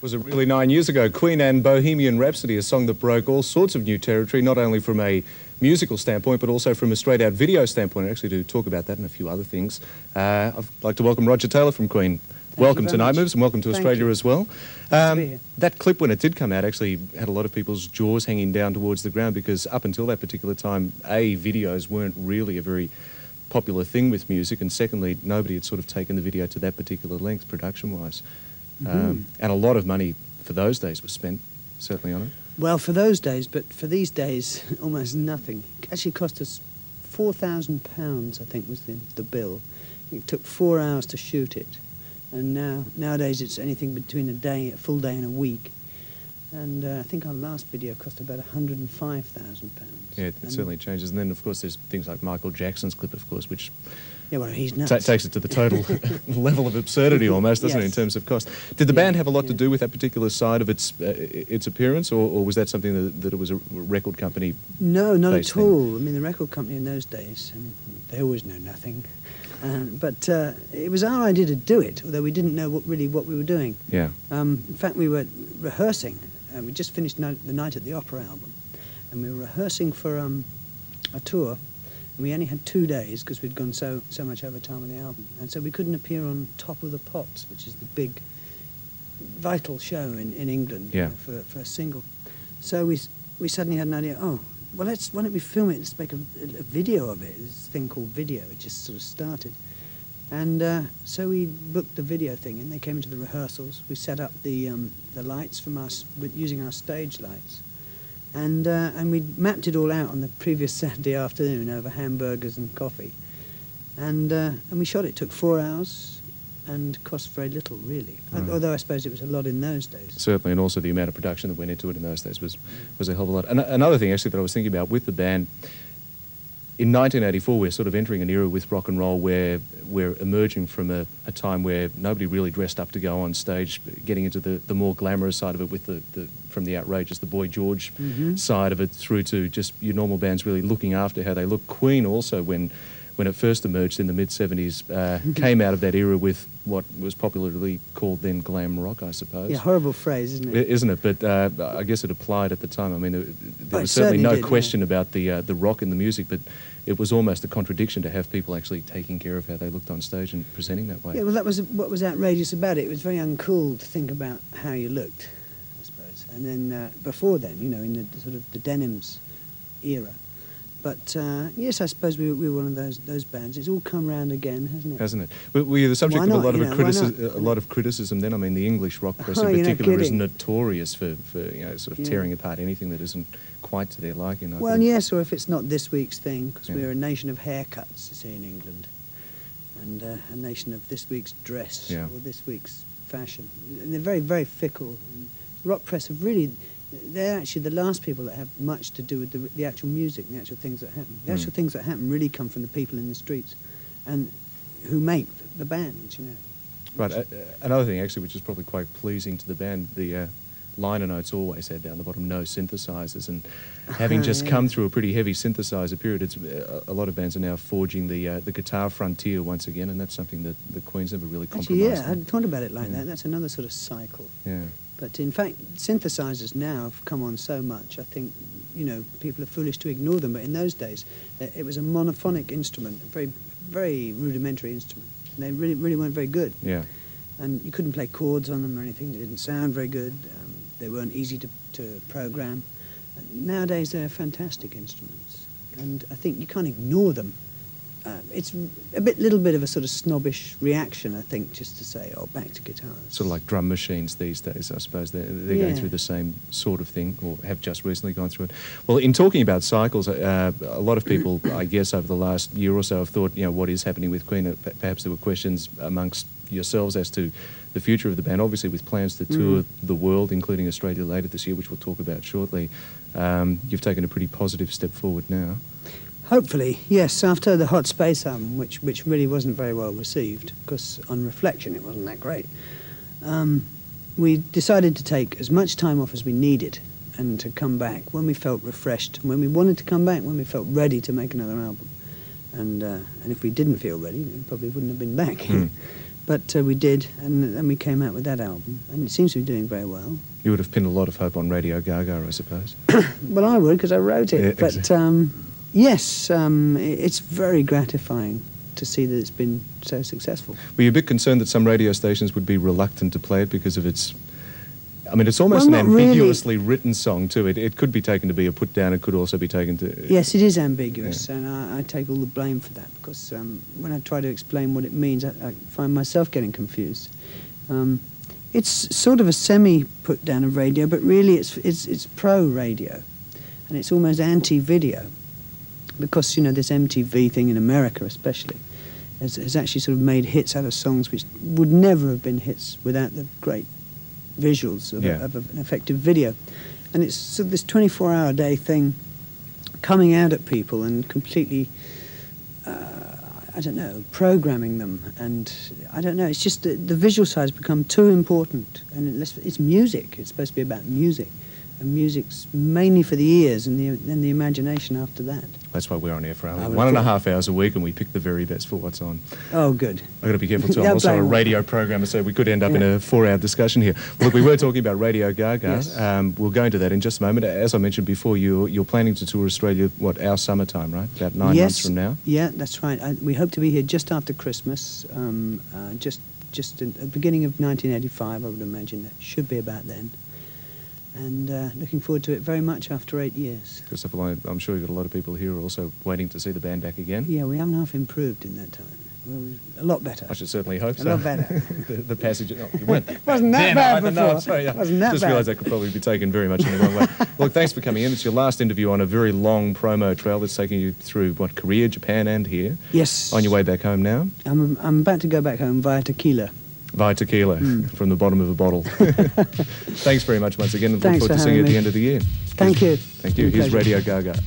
Was it really 9 years ago? Queen and Bohemian Rhapsody, a song that broke all sorts of new territory, not only from a musical standpoint, but also from a straight-out video standpoint. Actually, to talk about that and a few other things, I'd like to welcome Roger Taylor from Queen. Welcome to Night Moves and welcome to Australia as well. That clip, when it did come out, actually had a lot of people's jaws hanging down towards the ground, because up until that particular time, videos weren't really a very popular thing with music, and secondly, nobody had sort of taken the video to that particular length production-wise. And a lot of money for those days was spent, certainly, on it. Well, for those days, but for these days, almost nothing. It actually cost us £4,000, I think, was the bill. It took 4 hours to shoot it, and nowadays it's anything between a full day and a week. And I think our last video cost about £105,000. Yeah, it certainly changes. And then, of course, there's things like Michael Jackson's clip, of course, which he's nuts. Takes it to the total level of absurdity almost, doesn't it, in terms of cost. Did the band have a lot to do with that particular side of its appearance, or was that something that it was a record company? No, not at all. I mean, the record company in those days, they always know nothing. But it was our idea to do it, although we didn't know what we were doing. Yeah. In fact, we were rehearsing. We just finished the Night at the Opera album, and we were rehearsing for a tour. And we only had 2 days because we'd gone so much overtime on the album, and so we couldn't appear on Top of the Pops, which is the big, vital show in England for a single. So we suddenly had an idea. Oh, well, why don't we film it? Let's make a video of it. This thing called video. It just sort of started. And so we booked the video thing, and they came into the rehearsals. We set up the lights from us using our stage lights, and we mapped it all out on the previous Saturday afternoon over hamburgers and coffee, and we shot it. It took 4 hours, and cost very little, really. Right. Although I suppose it was a lot in those days. Certainly, and also the amount of production that went into it in those days was a hell of a lot. And another thing, actually, that I was thinking about with the band. In 1984, we're sort of entering an era with rock and roll where we're emerging from a time where nobody really dressed up to go on stage, getting into the more glamorous side of it with from the outrageous, the Boy George side of it, through to just your normal bands really looking after how they look. Queen also, when it first emerged in the mid-70s, came out of that era with what was popularly called then glam rock, I suppose. Yeah, horrible phrase, isn't it? Isn't it? But I guess it applied at the time. I mean, there was certainly no question about the rock in the music, but it was almost a contradiction to have people actually taking care of how they looked on stage and presenting that way. Yeah, well, that was what was outrageous about it. It was very uncool to think about how you looked, I suppose. And then before then, in the sort of the denims era. But yes, I suppose we were one of those bands. It's all come round again, hasn't it? Hasn't it? But were you the subject of a lot of criticism then? I mean, the English rock press in particular is notorious for sort of tearing apart anything that isn't quite to their liking. Well, yes, or if it's not this week's thing, because we're a nation of haircuts, you see, in England, and a nation of this week's dress or this week's fashion. And they're very, very fickle. And rock press have really. They're actually the last people that have much to do with the actual music, the actual things that happen. The actual things that happen really come from the people in the streets, and who make the bands, Right. Another thing, actually, which is probably quite pleasing to the band, the liner notes always had down the bottom no synthesizers, and having just come through a pretty heavy synthesizer period, it's a lot of bands are now forging the guitar frontier once again, and that's something that the Queen's never really compromised. Actually, I hadn't thought about it like that. That's another sort of cycle. Yeah. But in fact, synthesizers now have come on so much, I think, people are foolish to ignore them. But in those days, it was a monophonic instrument, a very, very rudimentary instrument. And they really, really weren't very good. Yeah. And you couldn't play chords on them or anything. They didn't sound very good. They weren't easy to program. Nowadays, they're fantastic instruments. And I think you can't ignore them. It's a little bit of a sort of snobbish reaction, I think, just to say, back to guitars. Sort of like drum machines these days, I suppose. They're going through the same sort of thing, or have just recently gone through it. Well, in talking about cycles, a lot of people, I guess, over the last year or so have thought, what is happening with Queen? Perhaps there were questions amongst yourselves as to the future of the band, obviously with plans to tour the world, including Australia later this year, which we'll talk about shortly. You've taken a pretty positive step forward now. Hopefully, yes, after the Hot Space album, which really wasn't very well received, because on reflection it wasn't that great, we decided to take as much time off as we needed and to come back when we felt refreshed, when we wanted to come back, when we felt ready to make another album. And if we didn't feel ready, we probably wouldn't have been back. But we did, and then we came out with that album, and it seems to be doing very well. You would have pinned a lot of hope on Radio Gaga, I suppose. Well, I would, because I wrote it. Yeah, but exactly. yes, it's very gratifying to see that it's been so successful. Were you a bit concerned that some radio stations would be reluctant to play it because of its... I mean, it's almost Well, an not really. ambiguously written song, too. It could be taken to be a put-down. It could also be taken to... Yes, it is ambiguous, and I take all the blame for that, because when I try to explain what it means, I find myself getting confused. It's sort of a semi-put-down of radio, but really it's pro-radio, and it's almost anti-video, because, you know, this MTV thing in America especially has actually sort of made hits out of songs which would never have been hits without the great visuals of, of an effective video. And it's sort of this 24-hour-a-day thing coming out at people and completely, I don't know, programming them. And I don't know, it's just the visual side has become too important. And it's music. It's supposed to be about music. And music's mainly for the ears and then the imagination after that. That's why we're on air for only 1.5 hours a week, and we pick the very best for what's on. Oh, good. I've got to be careful, too. I'm also a radio programmer, so we could end up in a 4-hour discussion here. Well, look, we were talking about Radio Gaga. Yes. We'll go into that in just a moment. As I mentioned before, you're planning to tour Australia, our summertime, right? About 9 months from now? Yeah, that's right. We hope to be here just after Christmas, just at the beginning of 1985, I would imagine. That should be about then. And looking forward to it very much after 8 years. Christopher, I'm sure you've got a lot of people here also waiting to see the band back again. Yeah, we haven't half improved in that time. Well, a lot better. I should certainly hope so. A lot better. the passage... Oh, you weren't Wasn't that bad before. No, I'm sorry. Wasn't that just bad. realised that could probably be taken very much in the wrong way. Look, thanks for coming in. It's your last interview on a very long promo trail that's taking you through, Korea, Japan and here. Yes. On your way back home now? I'm about to go back home via tequila. Via tequila, from the bottom of a bottle. Thanks very much once again, and look Thanks forward for to seeing you at having the me. end of the year. Thank you. Thank you. It's a Here's pleasure. Radio Gaga.